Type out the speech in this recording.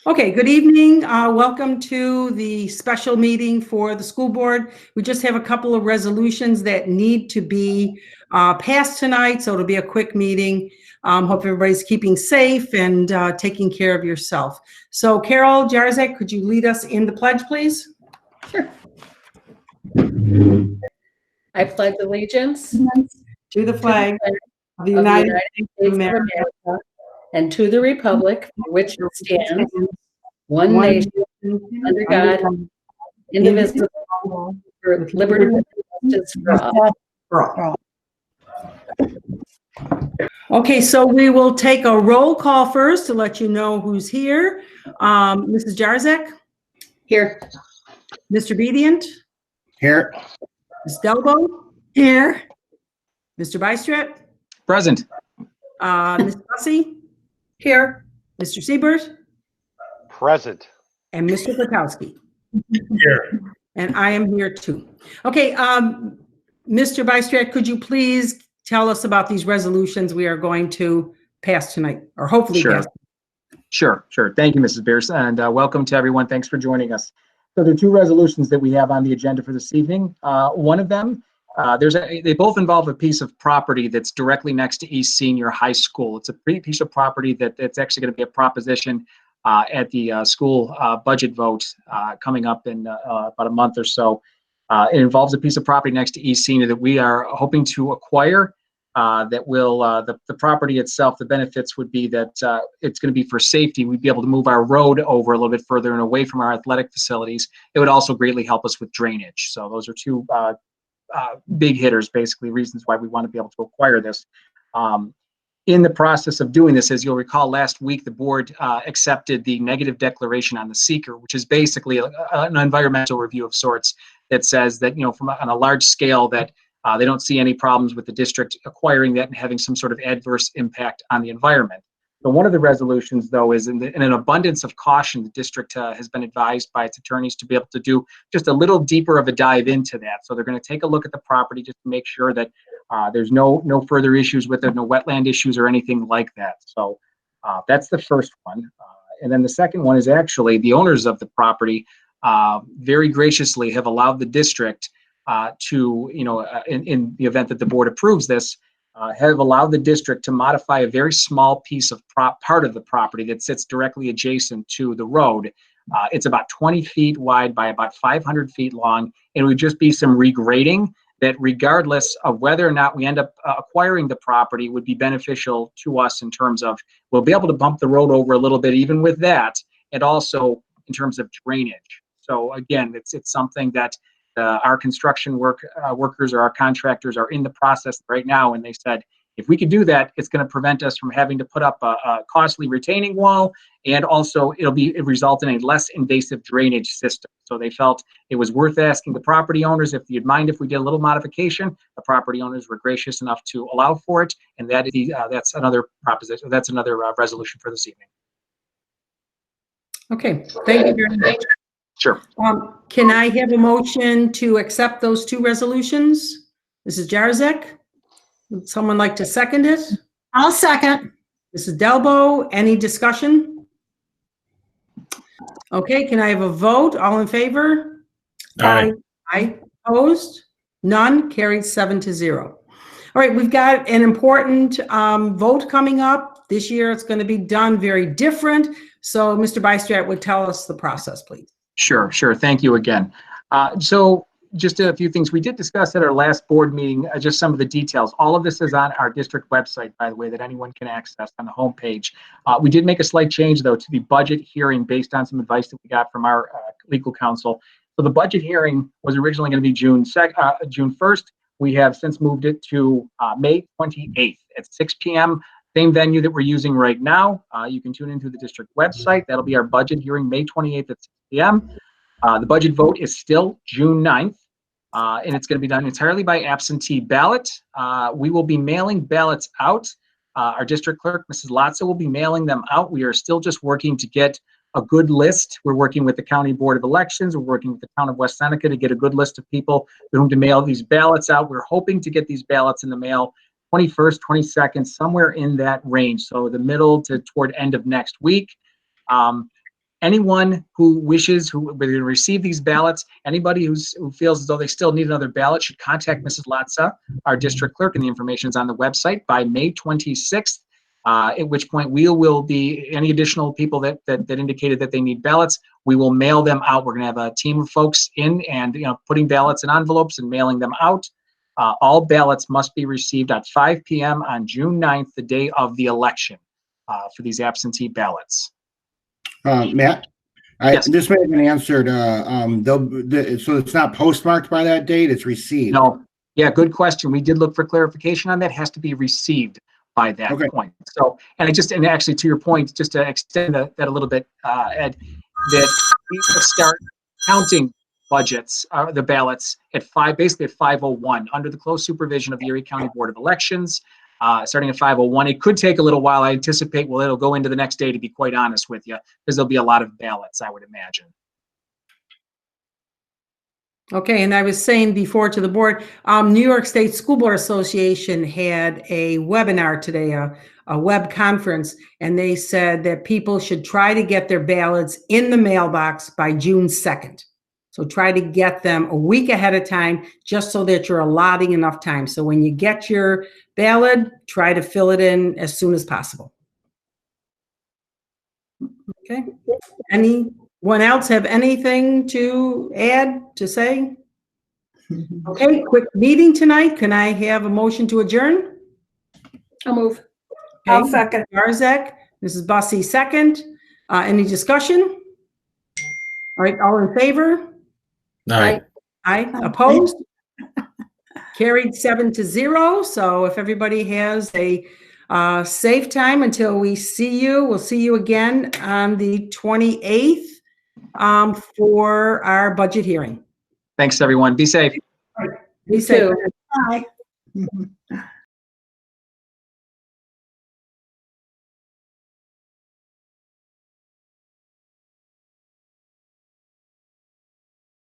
Okay, good evening. Welcome to the special meeting for the school board. We just have a couple of resolutions that need to be passed tonight, so it'll be a quick meeting. Hope everybody's keeping safe and taking care of yourself. So Carol Jarzak, could you lead us in the pledge, please? Sure. I pledge allegiance To the flag of the of the United United States of America and to the republic for which it stands, one nation, under God, indivisible, with liberty and justice for all. Okay, so we will take a roll call first to let you know who's here. Mrs. Jarzak? Here. Mr. Bedient? Here. Ms. Delbo? Here. Mr. Bystrat? Present. Ms. Bussey? Here. Mr. Siebert? Present. And Mr. Kwiatkowski? Here. And I am here too. Okay, Mr. Bystrat, could you please tell us about these resolutions we are going to pass tonight, or hopefully pass? Sure. Thank you, Mrs. Beers, and welcome to everyone. Thanks for joining us. So there are two resolutions that we have on the agenda for this evening. One of them, they both involve a piece of property that's directly next to East Senior High School. It's a piece of property that's actually going to be a proposition at the school budget vote coming up in about a month or so. It involves a piece of property next to East Senior that we are hoping to acquire. That will the property itself, the benefits would be that it's going to be for safety. We'd be able to move our road over a little bit further and away from our athletic facilities. It would also greatly help us with drainage. So those are two big hitters, basically reasons why we want to be able to acquire this. In the process of doing this, as you'll recall, last week the board accepted the negative declaration on the seeker, which is basically an environmental review of sorts that says that, from on a large scale, that they don't see any problems with the district acquiring that and having some sort of adverse impact on the environment. So one of the resolutions, though, is in an abundance of caution, the district has been advised by its attorneys to be able to do just a little deeper of a dive into that. So they're going to take a look at the property just to make sure that there's no further issues with it, no wetland issues or anything like that. So that's the first one. And then the second one is actually the owners of the property very graciously have allowed the district to, in the event that the board approves this, have allowed the district to modify a very small piece of part of the property that sits directly adjacent to the road. It's about 20 feet wide by about 500 feet long. It would just be some regrading that, regardless of whether or not we end up acquiring the property, would be beneficial to us in terms of we'll be able to bump the road over a little bit even with that, and also in terms of drainage. So again, it's something that our construction workers or our contractors are in the process right now, and they said if we could do that, it's going to prevent us from having to put up a costly retaining wall, and also it result in a less invasive drainage system. So they felt it was worth asking the property owners if you'd mind if we did a little modification. The property owners were gracious enough to allow for it, and that's another proposition. That's another resolution for this evening. Okay, thank you very much. Sure. Can I have a motion to accept those two resolutions? Mrs. Jarzak, would someone like to second it? I'll second. Mrs. Delbo, any discussion? Okay, can I have a vote? All in favor? Aye. Aye. Opposed? None. Carried 7-0. All right, we've got an important vote coming up. This year it's going to be done very different. So Mr. Bystrat would tell us the process, please. Sure. Thank you again. So just a few things we did discuss at our last board meeting, just some of the details. All of this is on our district website, by the way, that anyone can access on the homepage. We did make a slight change, though, to the budget hearing based on some advice that we got from our legal counsel. So the budget hearing was originally going to be June 1st. We have since moved it to May 28th at 6 p.m. Same venue that we're using right now. You can tune into the district website. That'll be our budget hearing, May 28th at 6 p.m. The budget vote is still June 9th, and it's going to be done entirely by absentee ballot. We will be mailing ballots out. Our district clerk, Mrs. Lotza, will be mailing them out. We are still just working to get a good list. We're working with the County Board of Elections. We're working with the town of West Seneca to get a good list of people to whom to mail these ballots out. We're hoping to get these ballots in the mail 21st, 22nd, somewhere in that range. So the middle to toward end of next week. anyone who wishes, who will receive these ballots, anybody who feels as though they still need another ballot should contact Mrs. Latza, our district clerk, and the information is on the website by May 26th. At which point we will be, any additional people that indicated that they need ballots, we will mail them out. We're going to have a team of folks in and, putting ballots in envelopes and mailing them out. All ballots must be received at 5 p.m. on June 9th, the day of the election, for these absentee ballots. Matt, Yes. this may have been answered. So it's not postmarked by that date, it's received. No. Yeah, good question. We did look for clarification on that. It has to be received by that point. So, and actually to your point, just to extend that a little bit, Ed, that we will start counting budgets, the ballots basically at 5:01 under the close supervision of the Erie County Board of Elections, starting at 5:01. It could take a little while. I anticipate, it'll go into the next day, to be quite honest with you, because there'll be a lot of ballots, I would imagine. Okay, and I was saying before to the board, New York State School Board Association had a webinar today, a web conference, and they said that people should try to get their ballots in the mailbox by June 2nd. So try to get them a week ahead of time, just so that you're allotting enough time. So when you get your ballot, try to fill it in as soon as possible. Okay, anyone else have anything to add, to say? Okay, quick meeting tonight. Can I have a motion to adjourn? I'll move. I'll second. Garzak, Mrs. Bussey, second. Any discussion? All right, all in favor? Aye. Aye, opposed? Carried 7-0. So if everybody has a safe time until we see you, we'll see you again on the 28th for our budget hearing. Thanks, everyone. Be safe. Be safe. Bye.